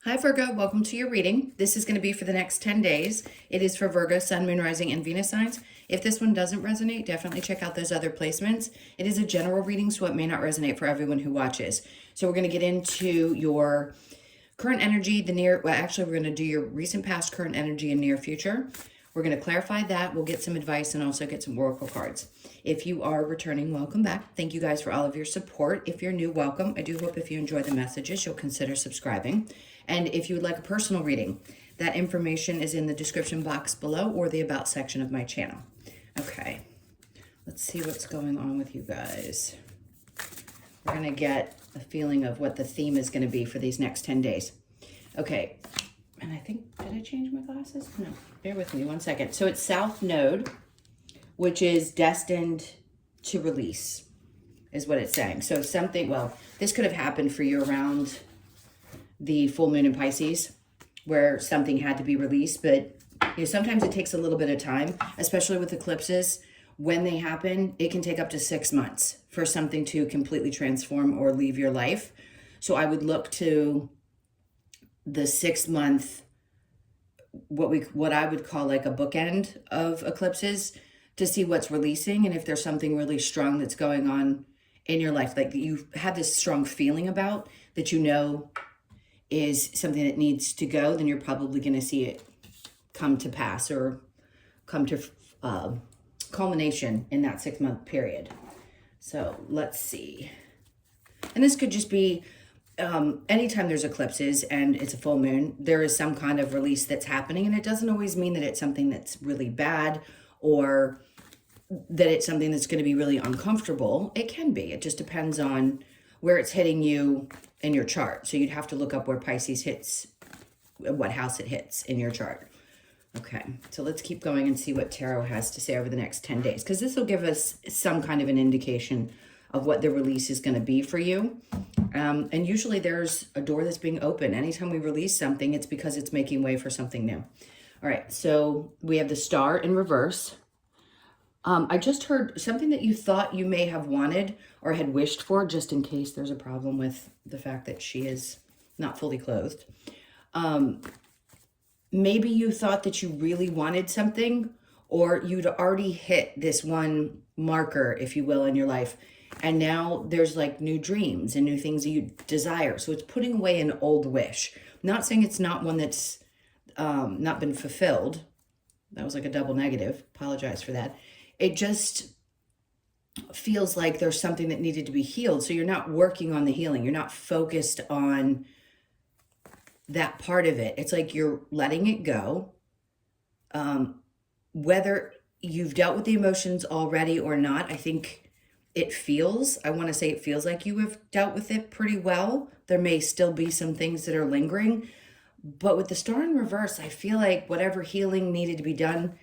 Hi Virgo, welcome to your reading. This is going to be for the next 10 days. It is for Virgo, Sun, Moon, Rising, and Venus signs. If this one doesn't resonate, definitely check out those other placements. It is a general reading, so it may not resonate for everyone who watches. So we're going to get into your current energy, we're going to do your recent past, current energy, and near future. We're going to clarify that. We'll get some advice and also get some oracle cards. If you are returning, welcome back. Thank you guys for all of your support. If you're new, welcome. I do hope if you enjoy the messages, you'll consider subscribing. And if you would like a personal reading, that information is in the description box below or the about section of my channel. Okay, let's see what's going on with you guys. We're going to get a feeling of what the theme is going to be for these next 10 days. Okay, and I think, did I change my glasses? No, bear with me one second. So it's South Node, which is destined to release, is what it's saying. So something, well, this could have happened for you around the full moon in Pisces, where something had to be released, but sometimes it takes a little bit of time, especially with eclipses. When they happen, it can take up to 6 months for something to completely transform or leave your life. So I would look to the 6 month, what I would call like a bookend of eclipses, to see what's releasing and if there's something really strong that's going on in your life, like you have this strong feeling about that is something that needs to go, then you're probably going to see it come to pass or come to culmination in that 6 month period. So let's see. And this could just be anytime there's eclipses and it's a full moon, there is some kind of release that's happening. And it doesn't always mean that it's something that's really bad or that it's something that's going to be really uncomfortable. It can be. It just depends on where it's hitting you in your chart. So you'd have to look up where Pisces hits, what house it hits in your chart. Okay, so let's keep going and see what Tarot has to say over the next 10 days, because this will give us some kind of an indication of what the release is going to be for you. And usually there's a door that's being opened. Anytime we release something, it's because it's making way for something new. All right, so we have the Star in reverse. I just heard something that you thought you may have wanted or had wished for, just in case there's a problem with the fact that she is not fully clothed. Maybe you thought that you really wanted something, or you'd already hit this one marker, if you will, in your life. And now there's like new dreams and new things that you desire. So it's putting away an old wish. I'm not saying it's not one that's not been fulfilled. That was like a double negative. Apologize for that. It just feels like there's something that needed to be healed. So you're not working on the healing. You're not focused on that part of it. It's like you're letting it go. Whether you've dealt with the emotions already or not, I think I want to say it feels like you have dealt with it pretty well. There may still be some things that are lingering. But with the Star in reverse, I feel like whatever healing needed to be done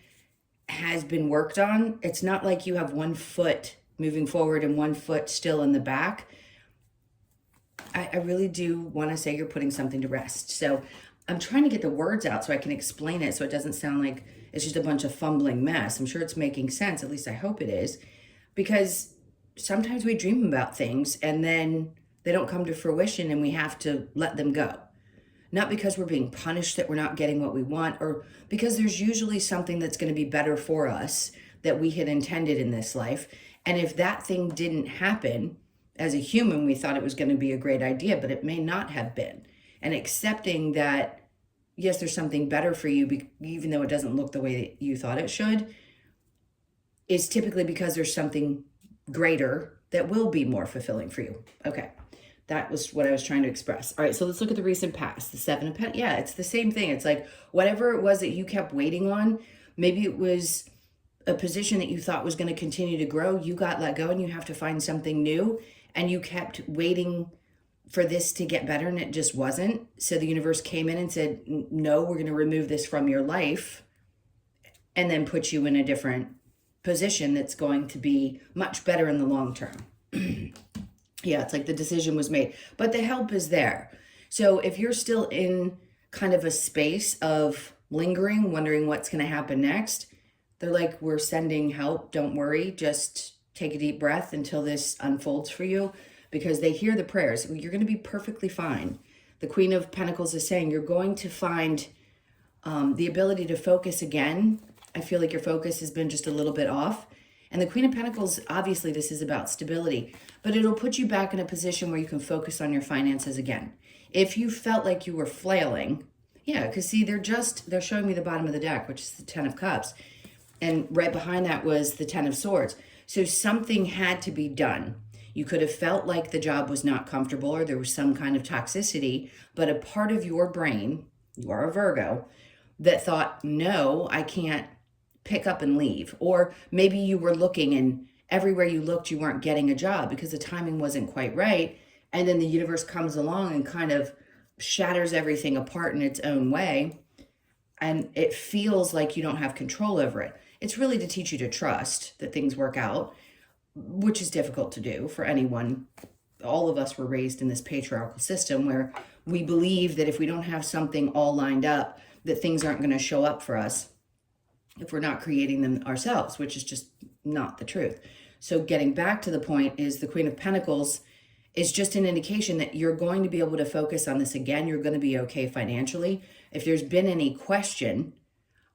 has been worked on. It's not like you have one foot moving forward and one foot still in the back. I really do want to say you're putting something to rest. So I'm trying to get the words out so I can explain it so it doesn't sound like it's just a bunch of fumbling mess. I'm sure it's making sense. At least I hope it is. Because sometimes we dream about things and then they don't come to fruition and we have to let them go. Not because we're being punished that we're not getting what we want, or because there's usually something that's going to be better for us that we had intended in this life. And if that thing didn't happen, as a human, we thought it was going to be a great idea, but it may not have been. And accepting that, yes, there's something better for you, even though it doesn't look the way that you thought it should, is typically because there's something greater that will be more fulfilling for you. Okay. That was what I was trying to express. All right, so let's look at the recent past. The Seven of Pentacles. Yeah, it's the same thing. It's like whatever it was that you kept waiting on, maybe it was a position that you thought was going to continue to grow. You got let go and you have to find something new. And you kept waiting for this to get better and it just wasn't. So the universe came in and said, no, we're going to remove this from your life and then put you in a different position that's going to be much better in the long term. Yeah, it's like the decision was made, but the help is there. So if you're still in kind of a space of lingering, wondering what's going to happen next, they're like, we're sending help. Don't worry. Just take a deep breath until this unfolds for you, because they hear the prayers. You're going to be perfectly fine. The Queen of Pentacles is saying you're going to find the ability to focus again. I feel like your focus has been just a little bit off. And the Queen of Pentacles, obviously this is about stability, but it'll put you back in a position where you can focus on your finances again. If you felt like you were flailing, yeah, because see, they're showing me the bottom of the deck, which is the Ten of Cups. And right behind that was the Ten of Swords. So something had to be done. You could have felt like the job was not comfortable or there was some kind of toxicity, but a part of your brain, you are a Virgo, that thought, no, I can't pick up and leave. Or maybe you were looking and everywhere you looked, you weren't getting a job because the timing wasn't quite right. And then the universe comes along and kind of shatters everything apart in its own way. And it feels like you don't have control over it. It's really to teach you to trust that things work out, which is difficult to do for anyone. All of us were raised in this patriarchal system where we believe that if we don't have something all lined up, that things aren't going to show up for us if we're not creating them ourselves, which is just not the truth. So getting back to the point is the Queen of Pentacles is just an indication that you're going to be able to focus on this again. You're going to be okay financially. If there's been any question,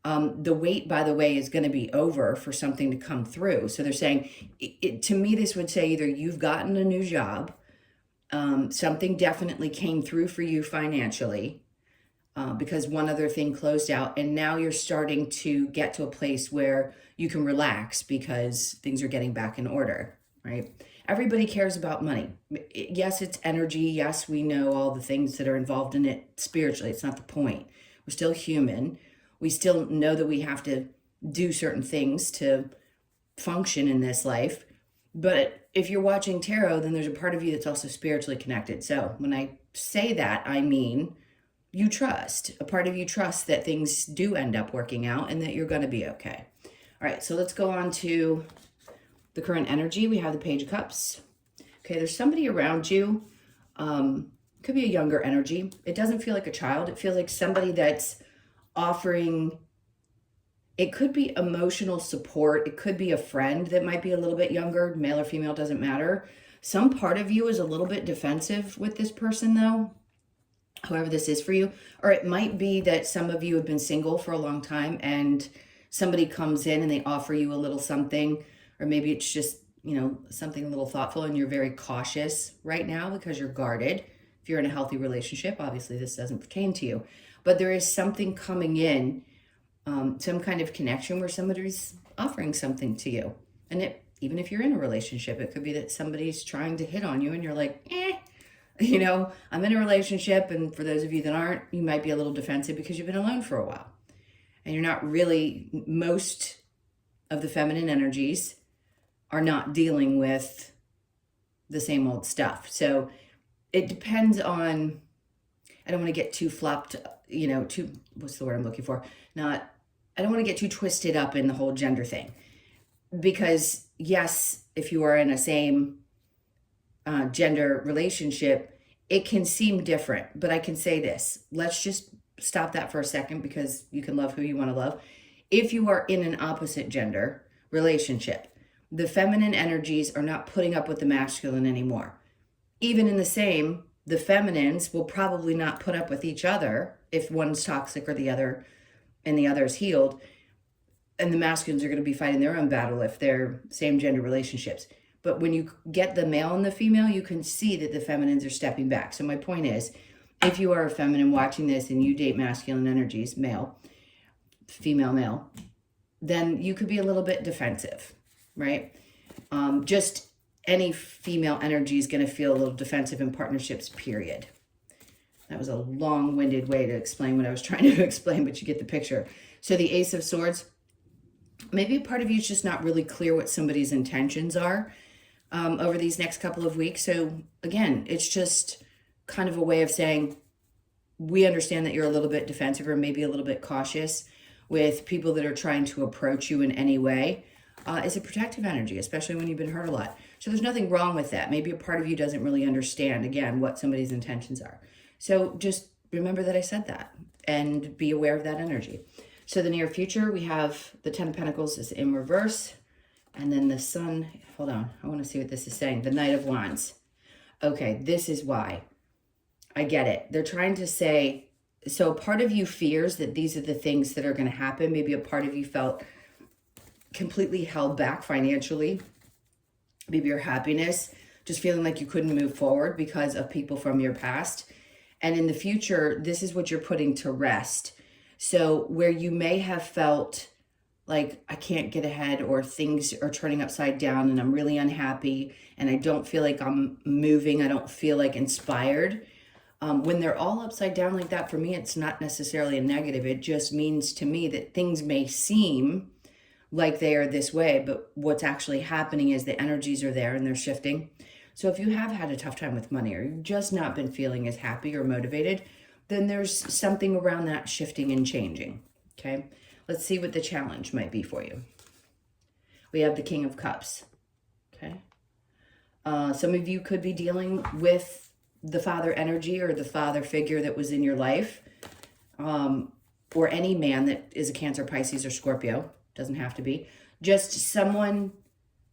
the wait, by the way, is going to be over for something to come through. So they're saying, to me, this would say either you've gotten a new job, something definitely came through for you financially, because one other thing closed out, and now you're starting to get to a place where you can relax because things are getting back in order, right? Everybody cares about money. Yes, it's energy. Yes, we know all the things that are involved in it spiritually. It's not the point. We're still human. We still know that we have to do certain things to function in this life. But if you're watching tarot, then there's a part of you that's also spiritually connected. So when I say that, I mean you trust. A part of you trusts that things do end up working out and that you're going to be okay. All right, so let's go on to the current energy. We have the Page of Cups. Okay, there's somebody around you. Could be a younger energy. It doesn't feel like a child. It feels like somebody that's offering, it could be emotional support. It could be a friend that might be a little bit younger, male or female, doesn't matter. Some part of you is a little bit defensive with this person though, whoever this is for you. Or it might be that some of you have been single for a long time and somebody comes in and they offer you a little something, or maybe it's just, you know, something a little thoughtful and you're very cautious right now because you're guarded. If you're in a healthy relationship, obviously this doesn't pertain to you, but there is something coming in, some kind of connection where somebody's offering something to you. And even if you're in a relationship, it could be that somebody's trying to hit on you and you're like, you know, I'm in a relationship. And for those of you that aren't, you might be a little defensive because you've been alone for a while. And you're not really, most of the feminine energies are not dealing with the same old stuff. So it depends on, I don't want to get too flopped, you know, what's the word I'm looking for? I don't want to get too twisted up in the whole gender thing. Because yes, if you are in a same gender relationship, it can seem different. But I can say this, let's just stop that for a second because you can love who you want to love. If you are in an opposite gender relationship, the feminine energies are not putting up with the masculine anymore. Even in the same, the feminines will probably not put up with each other if one's toxic or the other, and the other's healed. And the masculines are going to be fighting their own battle if they're same gender relationships. But when you get the male and the female, you can see that the feminines are stepping back. So my point is, if you are a feminine watching this and you date masculine energies, male, female, male, then you could be a little bit defensive, right? Just any female energy is going to feel a little defensive in partnerships, period. That was a long-winded way to explain what I was trying to explain, but you get the picture. So the Ace of Swords, maybe a part of you is just not really clear what somebody's intentions are over these next couple of weeks. So again, it's just kind of a way of saying, we understand that you're a little bit defensive or maybe a little bit cautious with people that are trying to approach you in any way. It's a protective energy, especially when you've been hurt a lot. So there's nothing wrong with that. Maybe a part of you doesn't really understand, again, what somebody's intentions are. So just remember that I said that and be aware of that energy. So the near future, we have the Ten of Pentacles is in reverse. And then the Sun, hold on, I want to see what this is saying. The Knight of Wands. Okay, this is why. I get it. They're trying to say, so a part of you fears that these are the things that are going to happen. Maybe a part of you felt completely held back financially. Maybe your happiness, just feeling like you couldn't move forward because of people from your past. And in the future, this is what you're putting to rest. So where you may have felt like I can't get ahead, or things are turning upside down and I'm really unhappy and I don't feel like I'm moving, I don't feel like inspired. When they're all upside down like that, for me, it's not necessarily a negative. It just means to me that things may seem like they are this way, but what's actually happening is the energies are there and they're shifting. So if you have had a tough time with money, or you've just not been feeling as happy or motivated, then there's something around that shifting and changing, okay? Let's see what the challenge might be for you. We have the King of Cups, okay? Some of you could be dealing with the father energy or the father figure that was in your life, or any man that is a Cancer, Pisces, or Scorpio. Doesn't have to be. Just someone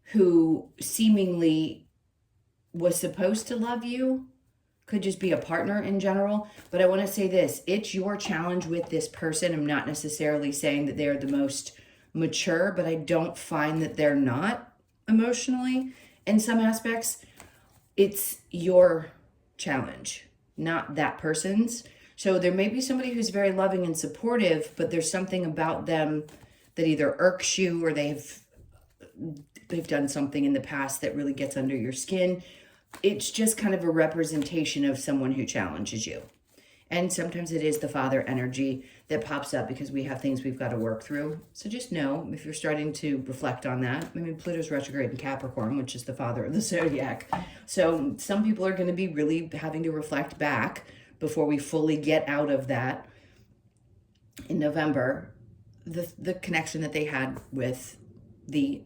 who seemingly was supposed to love you. Could just be a partner in general. But I want to say this. It's your challenge with this person. I'm not necessarily saying that they're the most mature, but I don't find that they're not emotionally in some aspects. It's your challenge, not that person's. So there may be somebody who's very loving and supportive, but there's something about them that either irks you, or they've done something in the past that really gets under your skin. It's just kind of a representation of someone who challenges you. And sometimes it is the father energy that pops up because we have things we've got to work through. So just know, if you're starting to reflect on that, I mean, Pluto's retrograde in Capricorn, which is the father of the zodiac. So some people are going to be really having to reflect back before we fully get out of that in November, the connection that they had with the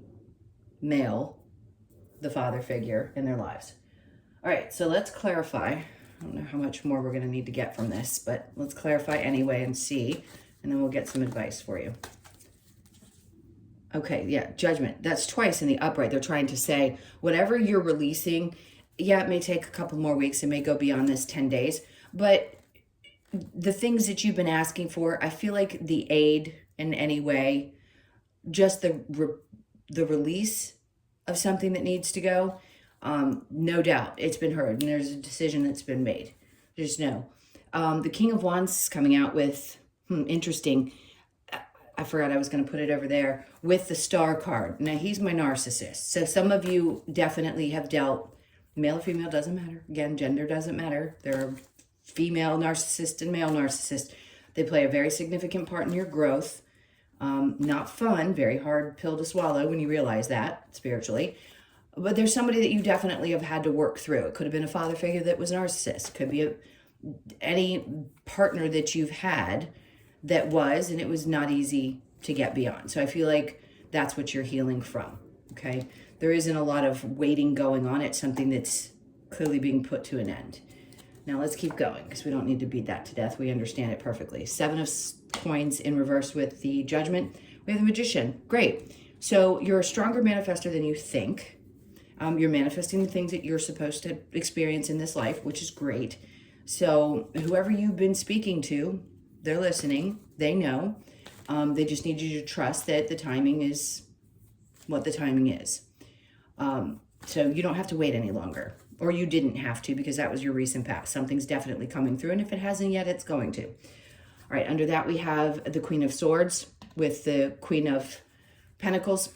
male, the father figure in their lives. All right, so let's clarify. I don't know how much more we're going to need to get from this, but let's clarify anyway and see, and then we'll get some advice for you. Okay, yeah, Judgment. That's twice in the upright. They're trying to say whatever you're releasing, yeah, it may take a couple more weeks. It may go beyond this 10 days, but the things that you've been asking for, I feel like the aid in any way, just the release of something that needs to go, no doubt it's been heard and there's a decision that's been made. Just know. The King of Wands is coming out with, interesting, I forgot I was going to put it over there, with the Star card. Now, he's my narcissist. So some of you definitely have dealt, male or female, doesn't matter. Again, gender doesn't matter. There are female narcissists and male narcissists. They play a very significant part in your growth. Not fun, very hard pill to swallow when you realize that spiritually. But there's somebody that you definitely have had to work through. It could have been a father figure that was a narcissist. It could be any partner that you've had that was, and it was not easy to get beyond. So I feel like that's what you're healing from, okay? There isn't a lot of waiting going on. It's something that's clearly being put to an end. Now let's keep going because we don't need to beat that to death. We understand it perfectly. 7 of coins in reverse with the Judgment. We have the Magician. Great. So you're a stronger manifestor than you think. You're manifesting the things that you're supposed to experience in this life, which is great. So whoever you've been speaking to, they're listening. They know. They just need you to trust that the timing is what the timing is. So you don't have to wait any longer. Or you didn't have to because that was your recent past. Something's definitely coming through. And if it hasn't yet, it's going to. All right, under that we have the Queen of Swords with the Queen of Pentacles.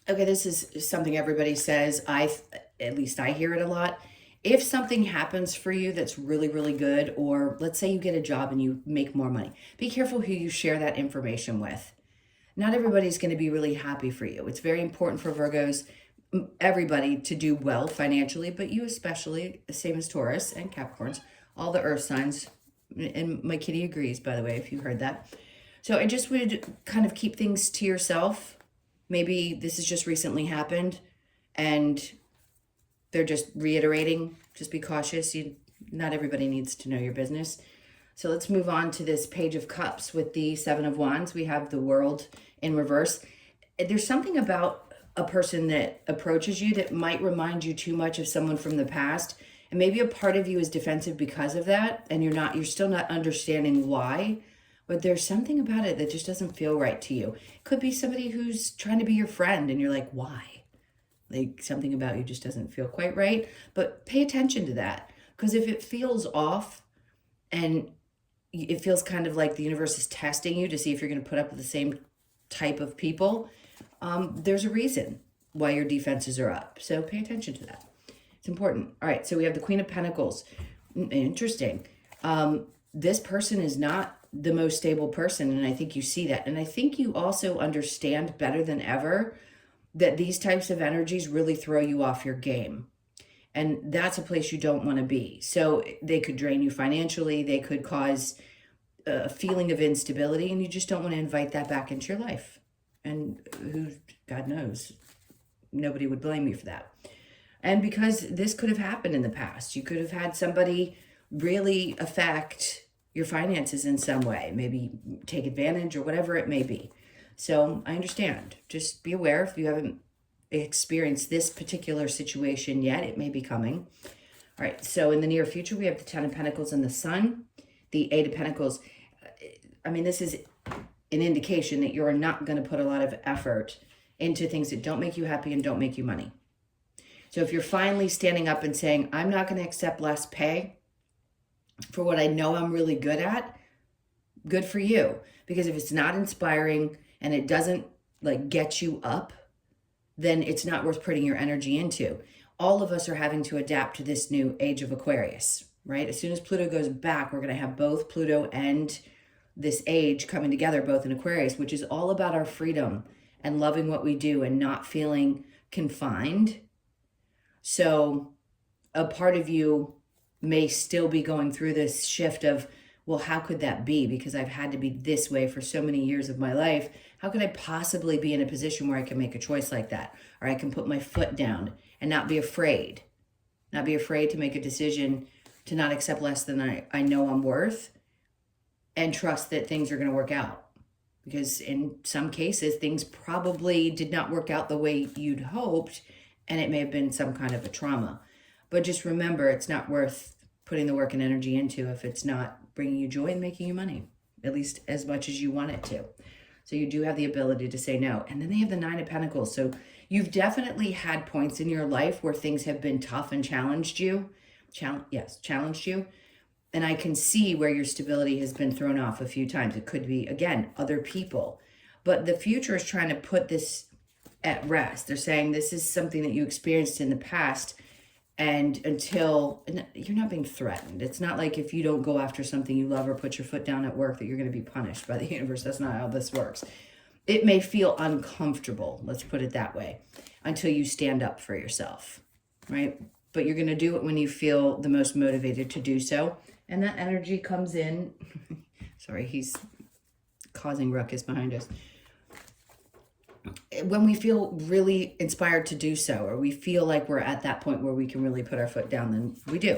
Okay, this is something everybody says. At least I hear it a lot. If something happens for you that's really, really good, or let's say you get a job and you make more money, be careful who you share that information with. Not everybody's going to be really happy for you. It's very important for Virgos, everybody, to do well financially, but you especially, same as Taurus and Capricorns, all the earth signs. And my kitty agrees, by the way, if you heard that. So I just would kind of keep things to yourself. Maybe this has just recently happened and they're just reiterating, just be cautious. Not everybody needs to know your business. So let's move on to this Page of Cups with the 7 of Wands. We have the World in reverse. There's something about a person that approaches you that might remind you too much of someone from the past. And maybe a part of you is defensive because of that, and you're still not understanding why, but there's something about it that just doesn't feel right to you. It could be somebody who's trying to be your friend and you're like, why? Like something about you just doesn't feel quite right. But pay attention to that, because if it feels off and it feels kind of like the universe is testing you to see if you're going to put up with the same type of people, there's a reason why your defenses are up. So pay attention to that. It's important. All right, so we have the Queen of Pentacles. Interesting. This person is not the most stable person, and I think you see that. And I think you also understand better than ever that these types of energies really throw you off your game. And that's a place you don't want to be. So they could drain you financially. They could cause a feeling of instability, and you just don't want to invite that back into your life. And God knows, nobody would blame you for that. And because this could have happened in the past, you could have had somebody really affect your finances in some way, maybe take advantage or whatever it may be. So I understand. Just be aware if you haven't experienced this particular situation yet, it may be coming. All right, so in the near future, we have the 10 of Pentacles and the Sun, the 8 of Pentacles. I mean, this is an indication that you're not going to put a lot of effort into things that don't make you happy and don't make you money. So if you're finally standing up and saying, I'm not going to accept less pay for what I know I'm really good at, good for you. Because if it's not inspiring and it doesn't like get you up, then it's not worth putting your energy into. All of us are having to adapt to this new age of Aquarius, right? As soon as Pluto goes back, we're going to have both Pluto and this age coming together, both in Aquarius, which is all about our freedom and loving what we do and not feeling confined. So a part of you may still be going through this shift of, well, how could that be? Because I've had to be this way for so many years of my life. How could I possibly be in a position where I can make a choice like that? Or I can put my foot down and not be afraid. Not be afraid to make a decision to not accept less than I know I'm worth, and trust that things are going to work out. Because in some cases, things probably did not work out the way you'd hoped, and it may have been some kind of a trauma. But just remember, it's not worth putting the work and energy into if it's not bringing you joy and making you money, at least as much as you want it to. So you do have the ability to say no. And then they have the 9 of Pentacles. So you've definitely had points in your life where things have been tough and challenged you. Challenged you. And I can see where your stability has been thrown off a few times. It could be, again, other people. But the future is trying to put this at rest. They're saying this is something that you experienced in the past, and until you're not being threatened. It's not like if you don't go after something you love or put your foot down at work that you're going to be punished by the universe. That's not how this works. It may feel uncomfortable, let's put it that way, until you stand up for yourself, right? But you're going to do it when you feel the most motivated to do so. And that energy comes in. Sorry, he's causing ruckus behind us. When we feel really inspired to do so, or we feel like we're at that point where we can really put our foot down, then we do.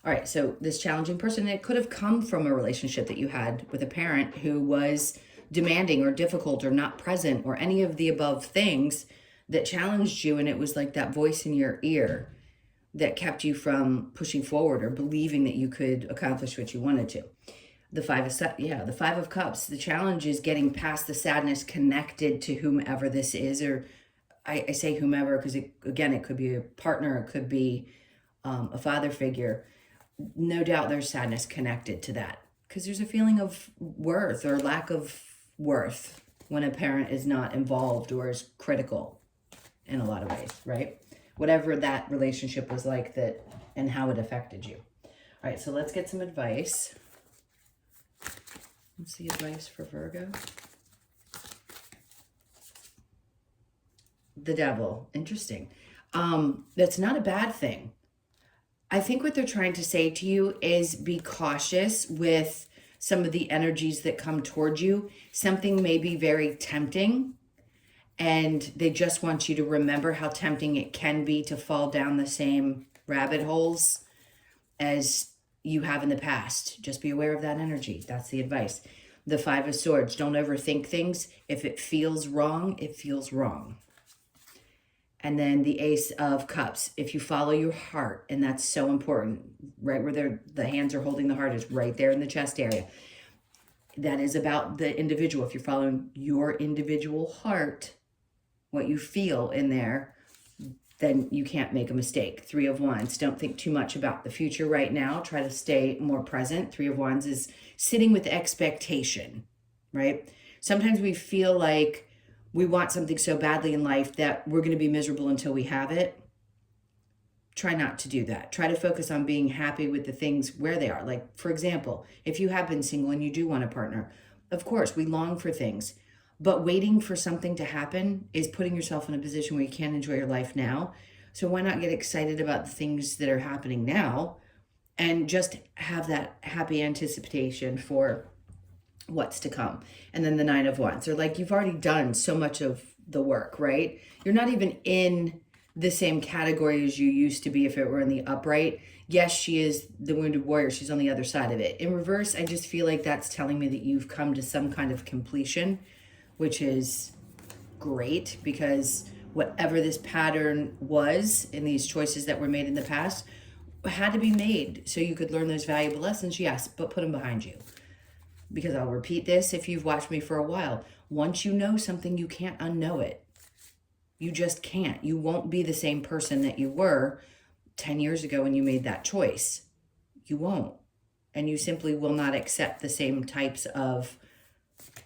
All right, so this challenging person, it could have come from a relationship that you had with a parent who was demanding or difficult or not present or any of the above things that challenged you, and it was like that voice in your ear that kept you from pushing forward or believing that you could accomplish what you wanted to. The 5 of Cups. The challenge is getting past the sadness connected to whomever this is, or I say whomever because, it could be a partner, it could be a father figure. No doubt there's sadness connected to that because there's a feeling of worth or lack of worth when a parent is not involved or is critical in a lot of ways, right? Whatever that relationship was like that and how it affected you. All right, so let's get some advice. What's the advice for Virgo? The Devil. Interesting. That's not a bad thing. I think what they're trying to say to you is be cautious with some of the energies that come towards you. Something may be very tempting, and they just want you to remember how tempting it can be to fall down the same rabbit holes as you have in the past. Just be aware of that energy. That's the advice. The 5 of Swords. Don't overthink things. If it feels wrong, it feels wrong. And then the Ace of Cups. If you follow your heart, and that's so important, right where the hands are holding the heart is right there in the chest area. That is about the individual. If you're following your individual heart, what you feel in there, then you can't make a mistake. Three of Wands. Don't think too much about the future right now. Try to stay more present. Three of Wands is sitting with expectation, right? Sometimes we feel like we want something so badly in life that we're going to be miserable until we have it. Try not to do that. Try to focus on being happy with the things where they are. Like, for example, if you have been single and you do want a partner, of course, we long for things. But waiting for something to happen is putting yourself in a position where you can't enjoy your life now. So why not get excited about the things that are happening now and just have that happy anticipation for what's to come. And then the Nine of Wands. They're like, you've already done so much of the work, right? You're not even in the same category as you used to be if it were in the upright. Yes, she is the wounded warrior. She's on the other side of it. In reverse, I just feel like that's telling me that you've come to some kind of completion, which is great, because whatever this pattern was in these choices that were made in the past had to be made so you could learn those valuable lessons, yes, but put them behind you. Because I'll repeat this if you've watched me for a while. Once you know something, you can't unknow it. You just can't. You won't be the same person that you were 10 years ago when you made that choice. You won't. And you simply will not accept the same types of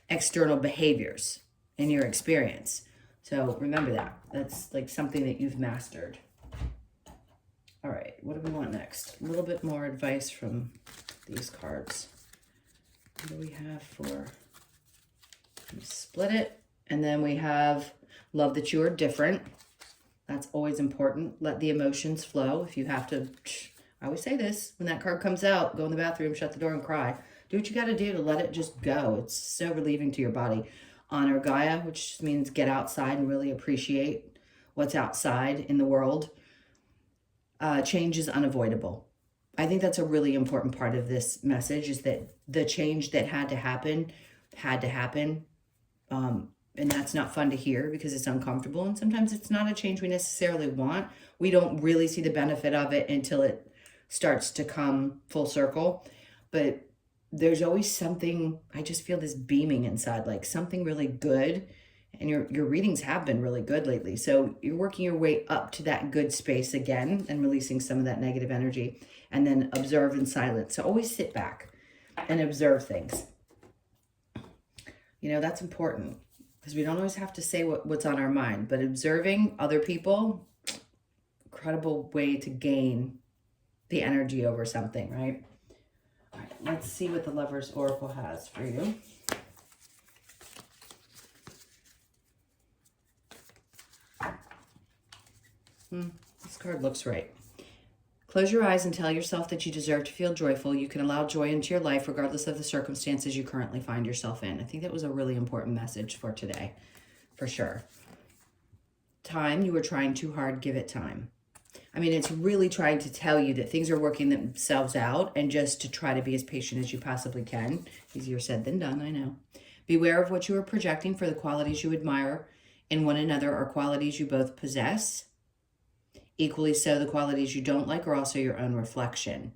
external behaviors in your experience. So remember that. That's like something that you've mastered. All right, what do we want next? A little bit more advice from these cards. What do we have for, split it. And then we have love that you are different. That's always important. Let the emotions flow. If you have to, I always say this, when that card comes out, go in the bathroom, shut the door and cry. Do what you got to do to let it just go. It's so relieving to your body. Honor Gaia, which just means get outside and really appreciate what's outside in the world. Change is unavoidable. I think that's a really important part of this message, is that the change that had to happen. And that's not fun to hear because it's uncomfortable. And sometimes it's not a change we necessarily want. We don't really see the benefit of it until it starts to come full circle. But there's always something, I just feel this beaming inside, like something really good. And your readings have been really good lately. So you're working your way up to that good space again and releasing some of that negative energy. And then observe in silence. So always sit back and observe things. You know, that's important because we don't always have to say what's on our mind. But observing other people, incredible way to gain the energy over something, right? All right, let's see what the Lover's Oracle has for you. This card looks right. Close your eyes and tell yourself that you deserve to feel joyful. You can allow joy into your life regardless of the circumstances you currently find yourself in. I think that was a really important message for today, for sure. Time, you were trying too hard, give it time. I mean, it's really trying to tell you that things are working themselves out and just to try to be as patient as you possibly can. Easier said than done, I know. Beware of what you are projecting, for the qualities you admire in one another are qualities you both possess. Equally so, the qualities you don't like are also your own reflection.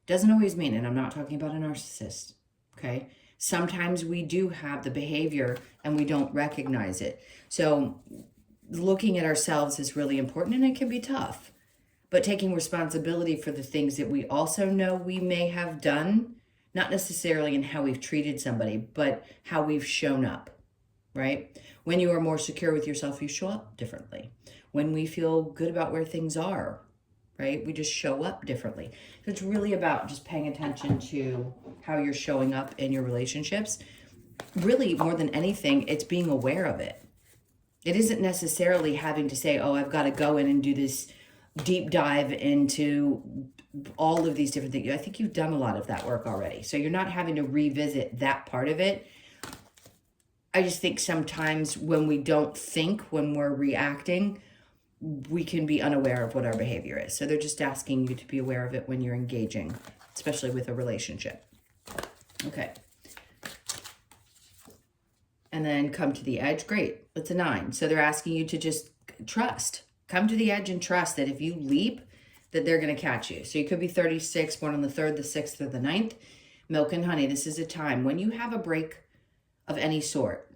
Doesn't always mean, and I'm not talking about a narcissist, okay? Sometimes we do have the behavior and we don't recognize it. So looking at ourselves is really important, and it can be tough. But taking responsibility for the things that we also know we may have done, not necessarily in how we've treated somebody, but how we've shown up, right? When you are more secure with yourself, you show up differently. When we feel good about where things are, right? We just show up differently. So it's really about just paying attention to how you're showing up in your relationships. Really, more than anything, it's being aware of it. It isn't necessarily having to say, oh, I've got to go in and do this deep dive into all of these different things. I think you've done a lot of that work already. So you're not having to revisit that part of it. I just think sometimes when we don't think, when we're reacting, we can be unaware of what our behavior is. So they're just asking you to be aware of it when you're engaging, especially with a relationship. Okay. And then come to the edge. Great. It's a 9. So they're asking you to just trust. come to the edge and trust that if you leap, that they're going to catch you. So you could be 36, born on the 3rd, the 6th, or the 9th. Milk and honey, this is a time when you have a break of any sort.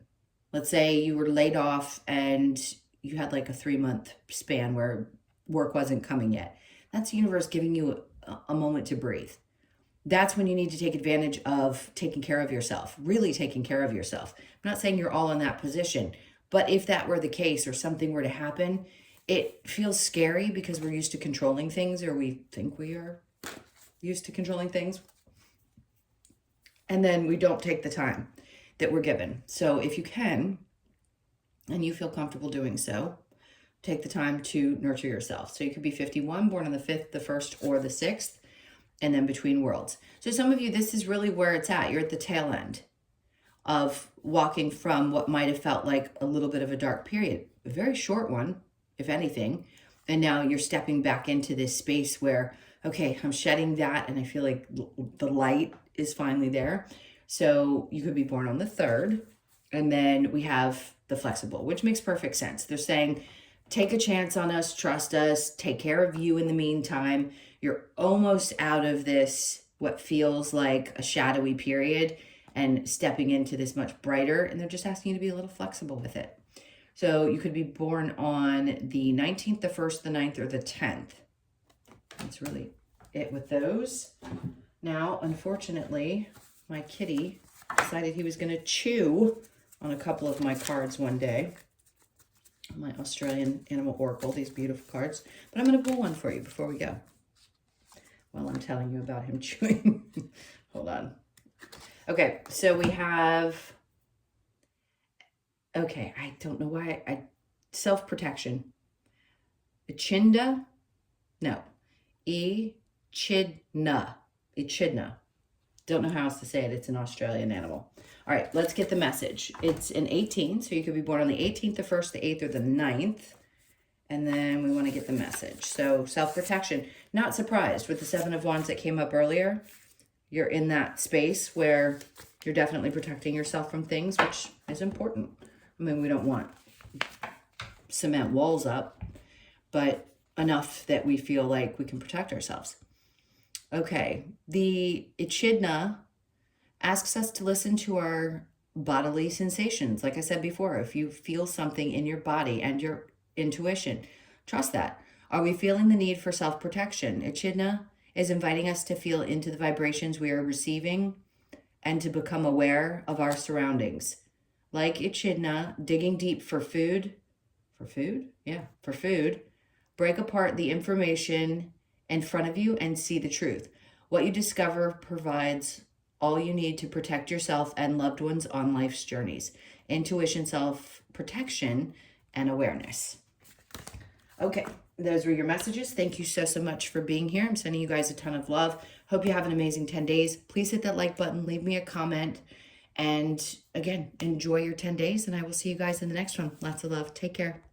Let's say you were laid off and you had like a 3-month span where work wasn't coming yet. That's the universe giving you a moment to breathe. That's when you need to take advantage of taking care of yourself, really taking care of yourself. I'm not saying you're all in that position, but if that were the case or something were to happen, it feels scary because we're used to controlling things, or we think we are used to controlling things. And then we don't take the time that we're given. So if you can, and you feel comfortable doing so, take the time to nurture yourself. So you could be 51, born on the 5th, the 1st, or the 6th, and then between worlds. So some of you, this is really where it's at. You're at the tail end of walking from what might have felt like a little bit of a dark period, a very short one, if anything. And now you're stepping back into this space where, okay, I'm shedding that, and I feel like the light is finally there. So you could be born on the 3rd, and then we have the flexible, which makes perfect sense. They're saying, take a chance on us, trust us, take care of you in the meantime. You're almost out of this, what feels like a shadowy period, and stepping into this much brighter, and they're just asking you to be a little flexible with it. So you could be born on the 19th, the 1st, the 9th, or the 10th. That's really it with those. Now, unfortunately, my kitty decided he was going to chew on a couple of my cards one day. My Australian Animal Oracle, these beautiful cards. But I'm going to pull one for you before we go, while I'm telling you about him chewing. Hold on. Okay, so we have, okay, I don't know why, self-protection. Echidna? No. Echidna. Echidna. Don't know how else to say it. It's an Australian animal. All right, let's get the message. It's an 18, so you could be born on the 18th, the 1st, the 8th, or the 9th. And then we want to get the message. So self-protection. Not surprised with the 7 of Wands that came up earlier. You're in that space where you're definitely protecting yourself from things, which is important. I mean, we don't want cement walls up, but enough that we feel like we can protect ourselves. Okay, the Echidna asks us to listen to our bodily sensations. Like I said before, if you feel something in your body and your intuition, trust that. Are we feeling the need for self-protection? Echidna is inviting us to feel into the vibrations we are receiving and to become aware of our surroundings. Like Echidna, digging deep for food. For food? Yeah, for food. Break apart the information in front of you and see the truth. What you discover provides all you need to protect yourself and loved ones on life's journeys. Intuition, self-protection, and awareness. Okay, those were your messages. Thank you so much for being here. I'm sending you guys a ton of love. Hope you have an amazing 10 days. Please hit that like button, leave me a comment, and again, enjoy your 10 days, and I will see you guys in the next one. Lots of love. Take care.